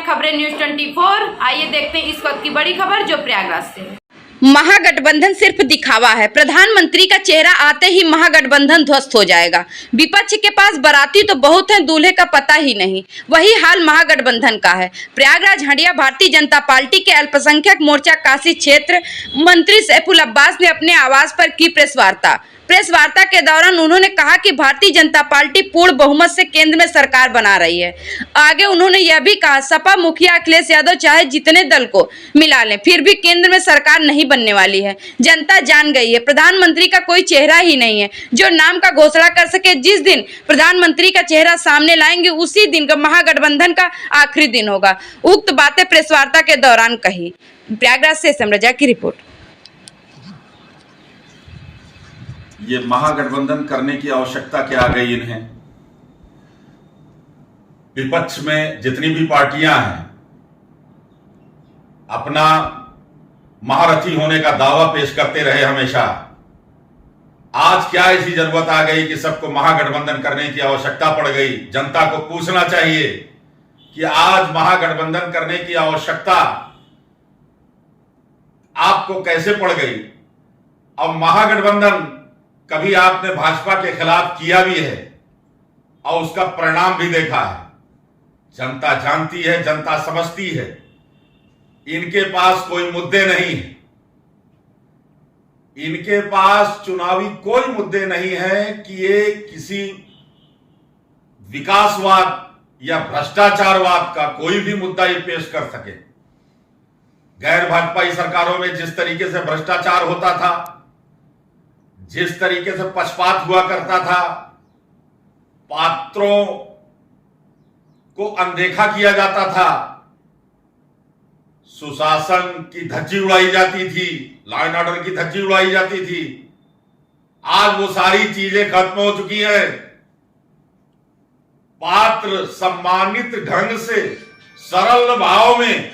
हैं खबरें न्यूज 24। आइए देखते हैं इस वक्त की बड़ी खबर जो प्रयागराज से है। महागठबंधन सिर्फ दिखावा है। प्रधानमंत्री का चेहरा आते ही महागठबंधन ध्वस्त हो जाएगा। विपक्ष के पास बाराती तो बहुत हैं, दूल्हे का पता ही नहीं। वही हाल महागठबंधन का है। प्रयागराज हंडिया भारतीय जनता पार्टी के अल्पसंख्यक मोर्चा काशी क्षेत्र मंत्री सैफुल अब्बास ने अपने आवास पर की प्रेस वार्ता के दौरान उन्होंने कहा कि भारतीय जनता पार्टी पूर्ण बहुमत से केंद्र में सरकार बना रही है। आगे उन्होंने यह भी कहा, सपा मुखिया अखिलेश यादव चाहे जितने दल को मिला लें, फिर भी केंद्र में सरकार नहीं बनने वाली है। जनता जान गई है, प्रधानमंत्री का कोई चेहरा ही नहीं है जो नाम का घोषणा कर सके। जिस दिन प्रधानमंत्री का चेहरा सामने लाएंगे उसी दिन का महागठबंधन का आखिरी दिन होगा। उक्त बातें प्रेस वार्ता के दौरान कही। प्रयागराज से समरजा की रिपोर्ट। ये महागठबंधन करने की आवश्यकता क्या आ गई इन्हें? विपक्ष में जितनी भी पार्टियां हैं अपना महारथी होने का दावा पेश करते रहे हमेशा। आज क्या ऐसी जरूरत आ गई कि सबको महागठबंधन करने की आवश्यकता पड़ गई? जनता को पूछना चाहिए कि आज महागठबंधन करने की आवश्यकता आपको कैसे पड़ गई? अब महागठबंधन कभी आपने भाजपा के खिलाफ किया भी है और उसका परिणाम भी देखा है। जनता जानती है, जनता समझती है। इनके पास कोई मुद्दे नहीं है, इनके पास चुनावी कोई मुद्दे नहीं है कि ये किसी विकासवाद या भ्रष्टाचारवाद का कोई भी मुद्दा ये पेश कर सके। गैर भाजपाई सरकारों में जिस तरीके से भ्रष्टाचार होता था, जिस तरीके से पक्षपात हुआ करता था, पात्रों को अनदेखा किया जाता था, सुशासन की धज्जी उड़ाई जाती थी, लॉ एंड ऑर्डर की धज्जी उड़ाई जाती थी, आज वो सारी चीजें खत्म हो चुकी हैं। पात्र सम्मानित ढंग से सरल भाव में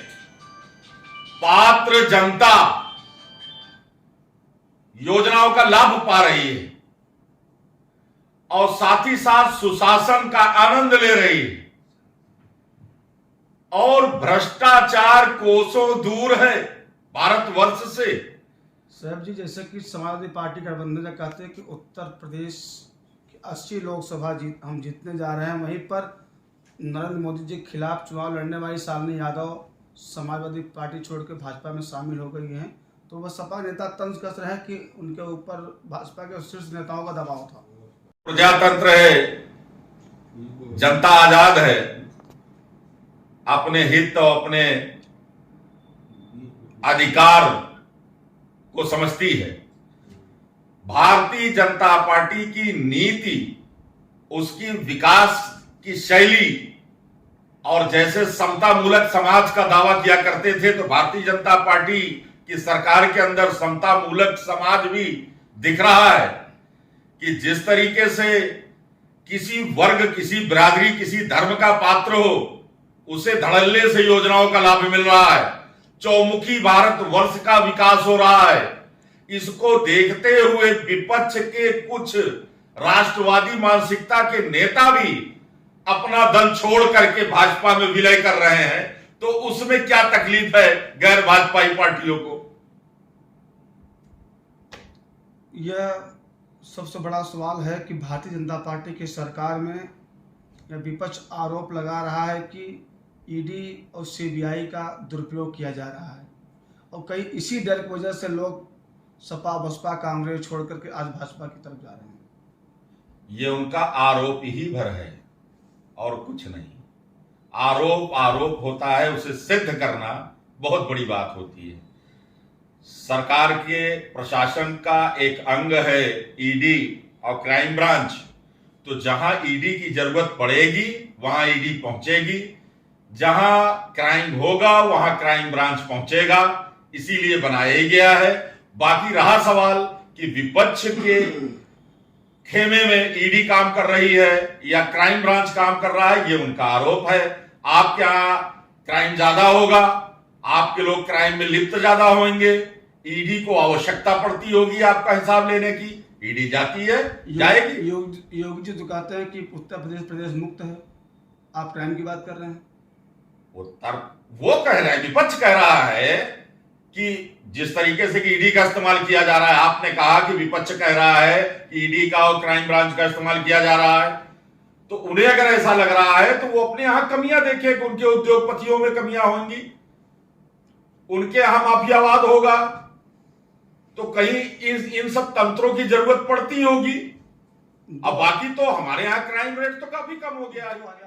पात्र जनता योजनाओं का लाभ पा रही है और साथ ही साथ सुशासन का आनंद ले रही है और भ्रष्टाचार कोसों दूर है भारतवर्ष से। साहब जी, जैसे कि समाजवादी पार्टी गठबंधन कहते हैं कि उत्तर प्रदेश की 80 लोकसभा हम जीतने जा रहे हैं, वहीं पर नरेंद्र मोदी जी के खिलाफ चुनाव लड़ने वाली शालिनी यादव समाजवादी पार्टी छोड़ के भाजपा में शामिल हो गई हैं। तो वह सपा नेता तंज कस रहे हैं कि उनके ऊपर भाजपा के शीर्ष नेताओं का दबाव था। प्रजातंत्र है, जनता आजाद है, अपने हित और अपने अधिकार को समझती है। भारतीय जनता पार्टी की नीति, उसकी विकास की शैली और जैसे समता मूलक समाज का दावा किया करते थे, तो भारतीय जनता पार्टी कि सरकार के अंदर समता मूलक समाज भी दिख रहा है कि जिस तरीके से किसी वर्ग, किसी बिरादरी, किसी धर्म का पात्र हो उसे धड़ल्ले से योजनाओं का लाभ मिल रहा है। चौमुखी भारत वर्ष का विकास हो रहा है। इसको देखते हुए विपक्ष के कुछ राष्ट्रवादी मानसिकता के नेता भी अपना दल छोड़ करके भाजपा में विलय कर रहे हैं। तो उसमें क्या तकलीफ है गैर भाजपाई पार्टियों को? यह सबसे बड़ा सवाल है कि भारतीय जनता पार्टी की सरकार में यह विपक्ष आरोप लगा रहा है कि ईडी और सीबीआई का दुरुपयोग किया जा रहा है और कई इसी डर की वजह से लोग सपा बसपा कांग्रेस छोड़ करके आज भाजपा की तरफ जा रहे हैं। ये उनका आरोप ही भर है और कुछ नहीं। आरोप होता है, उसे सिद्ध करना बहुत बड़ी बात होती है। सरकार के प्रशासन का एक अंग है ईडी और क्राइम ब्रांच। तो जहां ईडी की जरूरत पड़ेगी वहां ईडी पहुंचेगी, जहां क्राइम होगा वहां क्राइम ब्रांच पहुंचेगा, इसीलिए बनाया गया है। बाकी रहा सवाल कि विपक्ष के खेमे में ईडी काम कर रही है या क्राइम ब्रांच काम कर रहा है, ये उनका आरोप है। आपके यहां क्राइम ज्यादा होगा, आपके लोग क्राइम में लिप्त ज्यादा होंगे, ईडी को आवश्यकता पड़ती होगी आपका हिसाब लेने की, ईडी जाती है, जाएगी। योगी जी तो कहते हैं कि उत्तर प्रदेश मुक्त है, आप क्राइम की बात कर रहे हैं। वो कह रहे हैं, विपक्ष कह रहा है कि जिस तरीके से कि ईडी का इस्तेमाल किया जा रहा है, आपने कहा कि विपक्ष कह रहा है कि ईडी का और क्राइम ब्रांच का इस्तेमाल किया जा रहा है, तो उन्हें अगर ऐसा लग रहा है तो वो अपने यहां कमियां देखें कि उनके उद्योगपतियों में कमियां होंगी, उनके यहां माफियावाद होगा, तो कहीं इन सब तंत्रों की जरूरत पड़ती होगी। अब बाकी तो हमारे यहाँ क्राइम रेट तो काफी कम हो गया है।